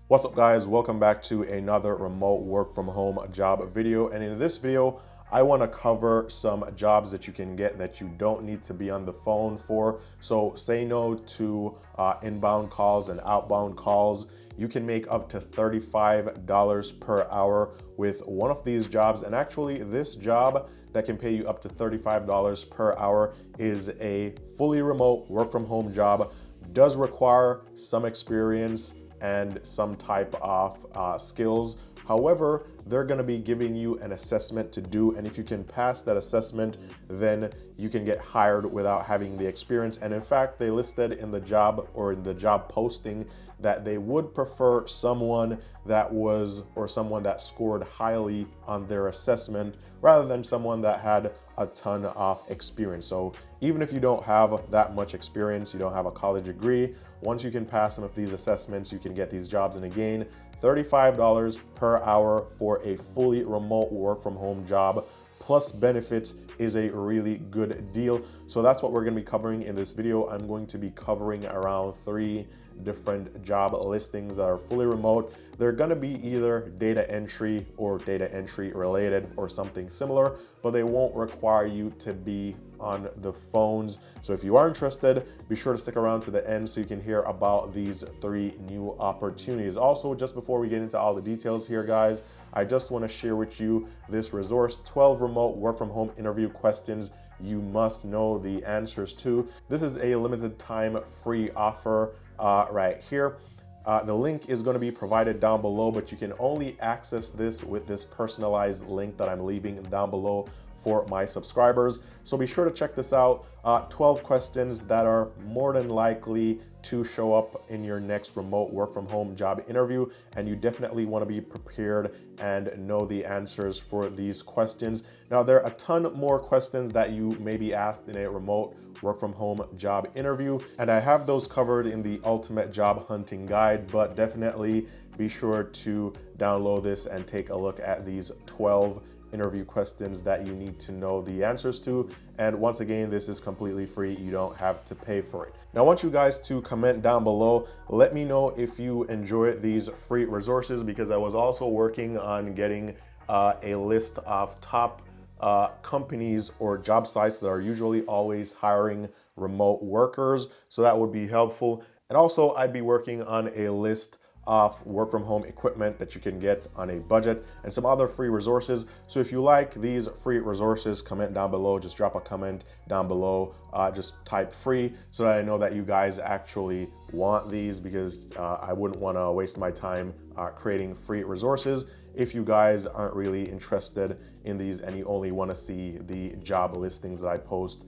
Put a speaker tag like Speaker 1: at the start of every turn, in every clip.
Speaker 1: What's up guys, welcome back to another remote work from home job video. And in this video, I want to cover some jobs that you can get that you don't need to be on the phone for. So say no to inbound calls and outbound calls. You can make up to $35 per hour with one of these jobs. And actually this job that can pay you up to $35 per hour is a fully remote work from home job. Does require some experience and some type of skills. However, they're going to be giving you an assessment to do, and if you can pass that assessment, then you can get hired without having the experience. And in fact, they listed in the job or in the job posting that they would prefer someone that scored highly on their assessment rather than someone that had a ton of experience. So even if you don't have that much experience, you don't have a college degree, once you can pass some of these assessments, you can get these jobs. And again, $35 per hour for a fully remote work from home job plus benefits is a really good deal. So that's what we're going to be covering in this video. I'm going to be covering around 3 different job listings that are fully remote. They're going to be either data entry or data entry related or something similar, but they won't require you to be on the phones. So if you are interested, be sure to stick around to the end so you can hear about these 3 new opportunities. Also, just before we get into all the details here, guys, I just want to share with you this resource, 12 remote work from home interview questions you must know the answers to. This is a limited time free offer right here. The link is going to be provided down below, but you can only access this with this personalized link that I'm leaving down below for my subscribers. So be sure to check this out. 12 questions that are more than likely to show up in your next remote work from home job interview, and you definitely want to be prepared and know the answers for these questions. Now, there are a ton more questions that you may be asked in a remote work from home job interview, and I have those covered in the ultimate job hunting guide, but definitely be sure to download this and take a look at these 12 interview questions that you need to know the answers to. And once again, this is completely free. You don't have to pay for it. Now, I want you guys to comment down below. Let me know if you enjoy these free resources, because I was also working on getting a list of top companies or job sites that are usually always hiring remote workers. So that would be helpful. And also, I'd be working on a list of work from home equipment that you can get on a budget and some other free resources. So if you like these free resources, comment down below. Just drop a comment down below. Just type free so that I know that you guys actually want these, because I wouldn't want to waste my time creating free resources if you guys aren't really interested in these and you only want to see the job listings that I post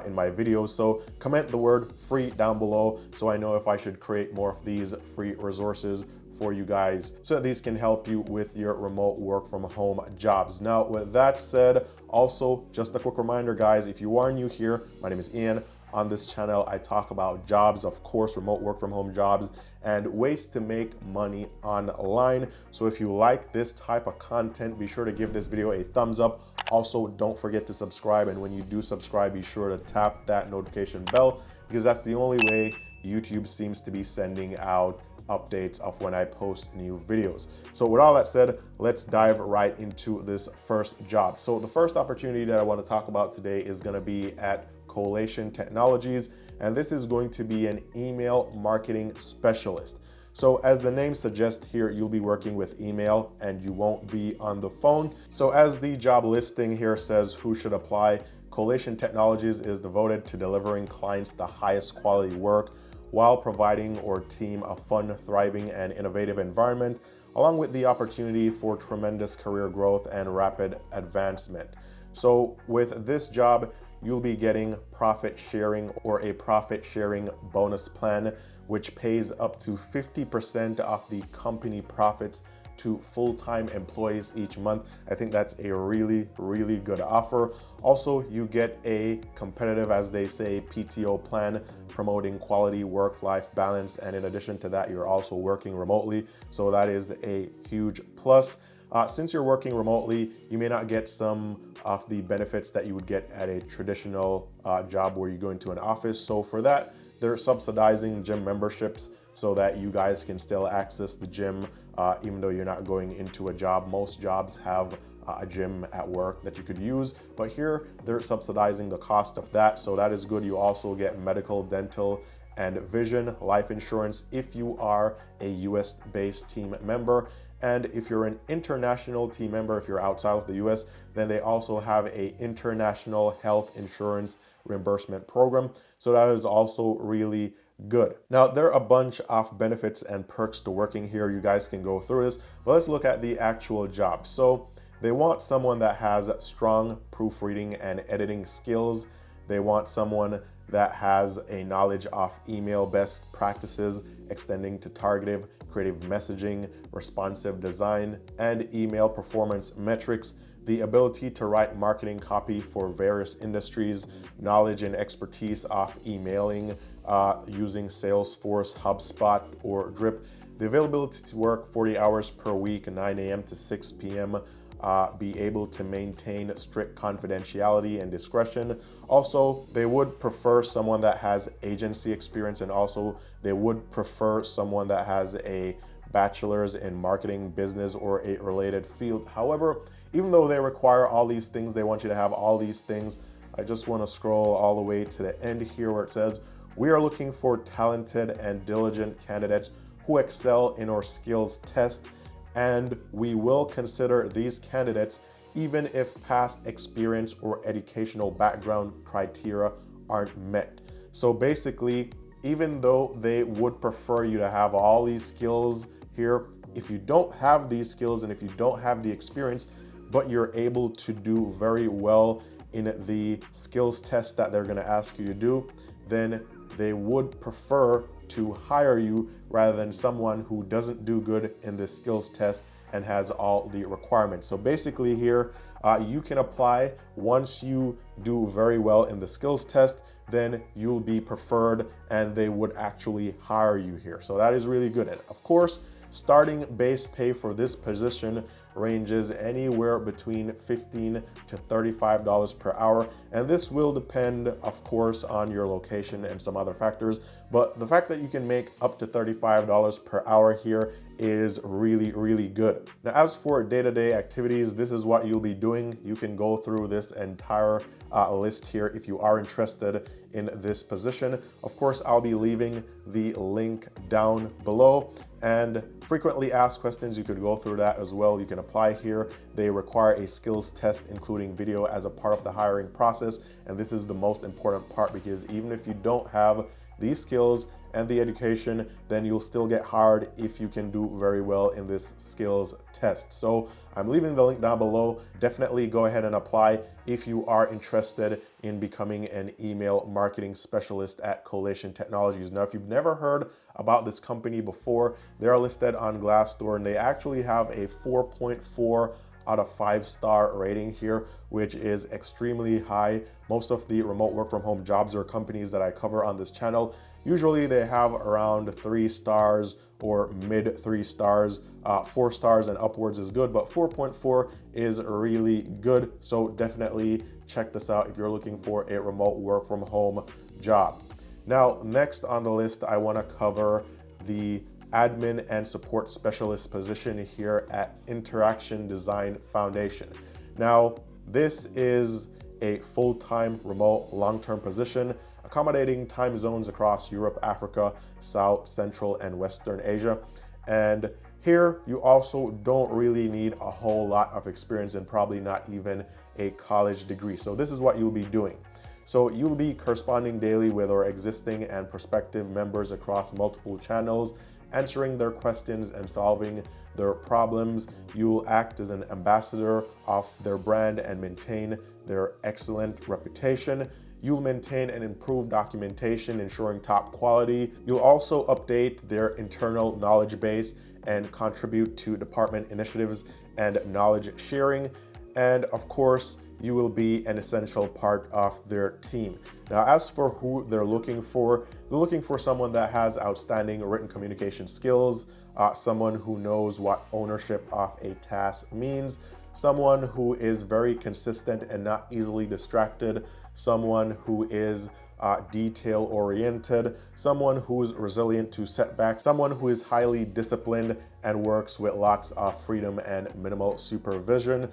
Speaker 1: in my videos. So comment the word free down below so I know if I should create more of these free resources for you guys, so that these can help you with your remote work from home jobs. Now, with that said, also just a quick reminder, guys, if you are new here, my name is Ian. On this channel, I talk about jobs, of course, remote work from home jobs, and ways to make money online. So if you like this type of content, be sure to give this video a thumbs up. Also, don't forget to subscribe, and when you do subscribe, be sure to tap that notification bell, because that's the only way YouTube seems to be sending out updates of when I post new videos. So with all that said, let's dive right into this first job. So the first opportunity that I want to talk about today is going to be at Collation Technologies, and this is going to be an email marketing specialist. So as the name suggests here, you'll be working with email and you won't be on the phone. So as the job listing here says, who should apply, Collation Technologies is devoted to delivering clients the highest quality work while providing our team a fun, thriving, and innovative environment, along with the opportunity for tremendous career growth and rapid advancement. So with this job, you'll be getting profit sharing or a profit sharing bonus plan, which pays up to 50% of the company profits to full-time employees each month. I think that's a really, really good offer. Also, you get a competitive, as they say, PTO plan promoting quality work-life balance. And in addition to that, you're also working remotely. So that is a huge plus. Since you're working remotely, you may not get some of the benefits that you would get at a traditional job where you go into an office. So for that, they're subsidizing gym memberships so that you guys can still access the gym even though you're not going into a job. Most jobs have a gym at work that you could use, but here they're subsidizing the cost of that, so that is good. You also get medical, dental, and vision, life insurance if you are a US based team member. And if you're an international team member, if you're outside of the US, then they also have a international health insurance reimbursement program, so that is also really good. Now, there are a bunch of benefits and perks to working here. You guys can go through this, but let's look at the actual job. So they want someone that has strong proofreading and editing skills. They want someone that has a knowledge of email best practices extending to targeted, creative messaging, responsive design, and email performance metrics, the ability to write marketing copy for various industries, knowledge and expertise of emailing using Salesforce, HubSpot, or Drip, the availability to work 40 hours per week, 9 a.m. to 6 p.m., be able to maintain strict confidentiality and discretion. Also, they would prefer someone that has agency experience, and also they would prefer someone that has a bachelor's in marketing, business, or a related field. However, even though they require all these things, they want you to have all these things. I just want to scroll all the way to the end here where it says, we are looking for talented and diligent candidates who excel in our skills test, and we will consider these candidates even if past experience or educational background criteria aren't met. So basically, even though they would prefer you to have all these skills here, if you don't have these skills and if you don't have the experience, but you're able to do very well in the skills test that they're going to ask you to do, then they would prefer to hire you rather than someone who doesn't do good in the skills test and has all the requirements. So basically here, you can apply. Once you do very well in the skills test, then you'll be preferred and they would actually hire you here. So that is really good. And of course, starting base pay for this position ranges anywhere between $15 to $35 per hour. And this will depend, of course, on your location and some other factors. But the fact that you can make up to $35 per hour here is really, really good. Now, as for day-to-day activities, this is what you'll be doing. You can go through this entire list here if you are interested in this position. Of course, I'll be leaving the link down below, and frequently asked questions, you could go through that as well. You can apply here. They require a skills test, including video, as a part of the hiring process. And this is the most important part, because even if you don't have these skills and the education, then you'll still get hired if you can do very well in this skills test. So I'm leaving the link down below. Definitely go ahead and apply if you are interested in becoming an email marketing specialist at Collation Technologies. Now, if you've never heard about this company before, they're listed on Glassdoor and they actually have a 4.4 out of 5-star rating here, which is extremely high. Most of the remote work from home jobs or companies that I cover on this channel, usually they have around 3 stars or mid 3 stars. 4 stars and upwards is good, but 4.4 is really good. So definitely check this out if you're looking for a remote work from home job. Now, next on the list, I want to cover the admin and support specialist position here at Interaction Design Foundation. Now, this is a full-time remote long-term position accommodating time zones across Europe, Africa, South, Central, and Western Asia. And here you also don't really need a whole lot of experience and probably not even a college degree. So this is what you'll be doing. So you'll be corresponding daily with our existing and prospective members across multiple channels, answering their questions and solving their problems. You'll act as an ambassador of their brand and maintain their excellent reputation. You'll maintain and improve documentation, ensuring top quality. You'll also update their internal knowledge base and contribute to department initiatives and knowledge sharing. And of course, you will be an essential part of their team. Now, as for who they're looking for someone that has outstanding written communication skills, someone who knows what ownership of a task means, someone who is very consistent and not easily distracted, someone who is detail oriented, someone who's resilient to setbacks, someone who is highly disciplined and works with lots of freedom and minimal supervision.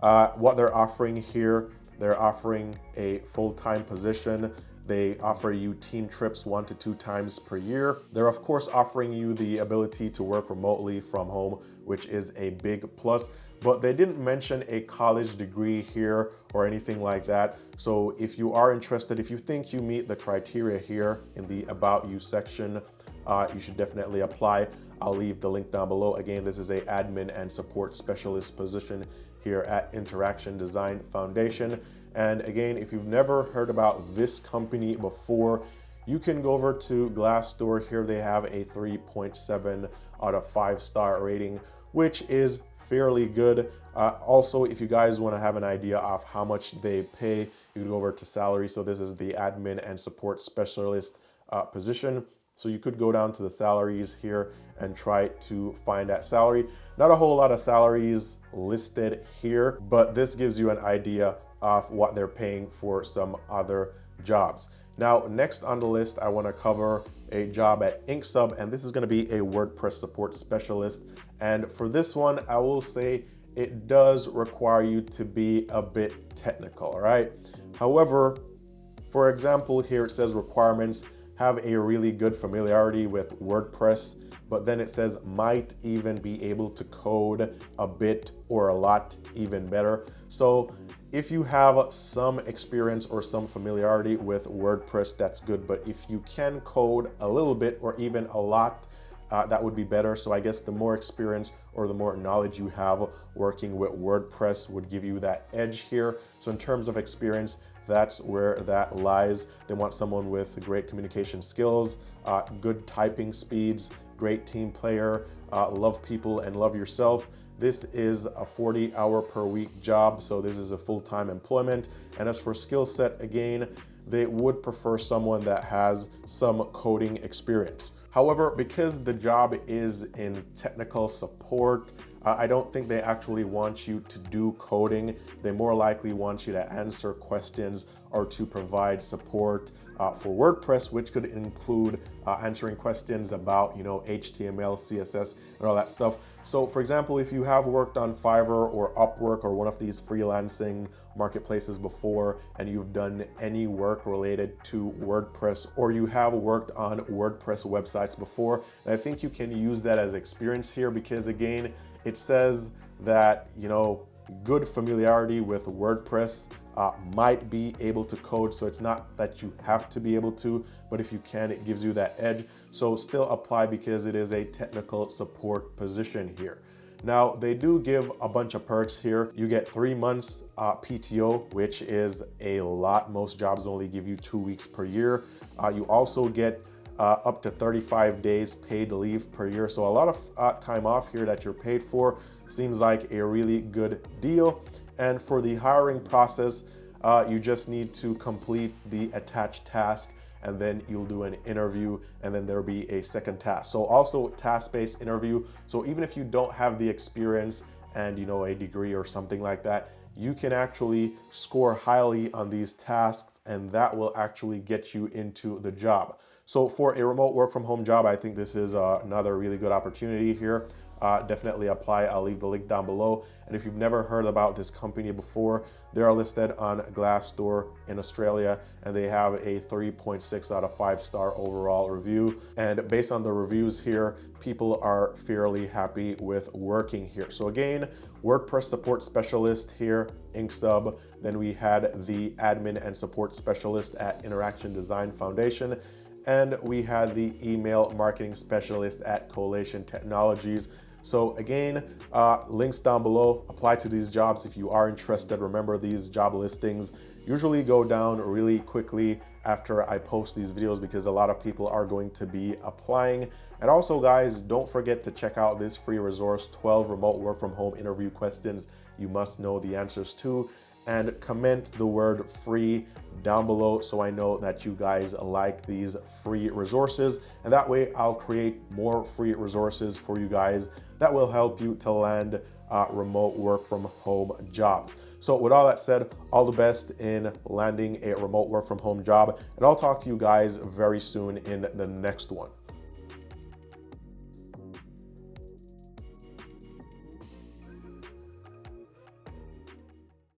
Speaker 1: What they're offering here, they're offering a full-time position. They offer you team trips 1 to 2 times per year. They're of course offering you the ability to work remotely from home, which is a big plus, but they didn't mention a college degree here or anything like that. So if you are interested, if you think you meet the criteria here in the About You section, you should definitely apply. I'll leave the link down below. Again, this is a admin and support specialist position here at Interaction Design Foundation. And again, if you've never heard about this company before, you can go over to Glassdoor. Here they have a 3.7 out of 5-star rating, which is fairly good. Also, if you guys want to have an idea of how much they pay, you can go over to salary. So this is the admin and support specialist position. So you could go down to the salaries here and try to find that salary. Not a whole lot of salaries listed here, but this gives you an idea of what they're paying for some other jobs. Now, next on the list, I want to cover a job at InkSub, and this is going to be a WordPress support specialist. And for this one, I will say it does require you to be a bit technical, all right? However, for example, here it says requirements: have a really good familiarity with WordPress, but then it says might even be able to code a bit or a lot even better. So if you have some experience or some familiarity with WordPress, that's good. But if you can code a little bit or even a lot, that would be better. So I guess the more experience or the more knowledge you have working with WordPress would give you that edge here. So in terms of experience, that's where that lies. They want someone with great communication skills, good typing speeds, great team player, love people and love yourself. This is a 40-hour per week job, so this is a full-time employment. And as for skill set, again, they would prefer someone that has some coding experience. However, because the job is in technical support, I don't think they actually want you to do coding. They more likely want you to answer questions or to provide support for WordPress, which could include answering questions about, HTML, CSS, and all that stuff. So for example, if you have worked on Fiverr or Upwork or one of these freelancing marketplaces before, and you've done any work related to WordPress, or you have worked on WordPress websites before, I think you can use that as experience here, because again, it says that, good familiarity with WordPress, might be able to code. So it's not that you have to be able to, but if you can, it gives you that edge. So still apply, because it is a technical support position here. Now, they do give a bunch of perks here. You get 3 months PTO, which is a lot. Most jobs only give you 2 weeks per year. You also get up to 35 days paid leave per year. So a lot of time off here that you're paid for. Seems like a really good deal. And for the hiring process, you just need to complete the attached task, and then you'll do an interview, and then there'll be a second task. So also task-based interview. So even if you don't have the experience and a degree or something like that, you can actually score highly on these tasks, and that will actually get you into the job. So for a remote work from home job, I think this is another really good opportunity here. Definitely apply. I'll leave the link down below. And if you've never heard about this company before, they are listed on Glassdoor in Australia, and they have a 3.6 out of 5-star overall review. And based on the reviews here, people are fairly happy with working here. So again, WordPress support specialist here, InkSub. Then we had the admin and support specialist at Interaction Design Foundation. And we had the email marketing specialist at Collation Technologies. So again, links down below. Apply to these jobs if you are interested. Remember, these job listings usually go down really quickly after I post these videos, because a lot of people are going to be applying. And also, guys, don't forget to check out this free resource, 12 remote work from home interview questions you must know the answers to. and comment the word free down below so I know that you guys like these free resources, and that way I'll create more free resources for you guys that will help you to land remote work from home jobs. So with all that said, all the best in landing a remote work from home job, and I'll talk to you guys very soon in the next one.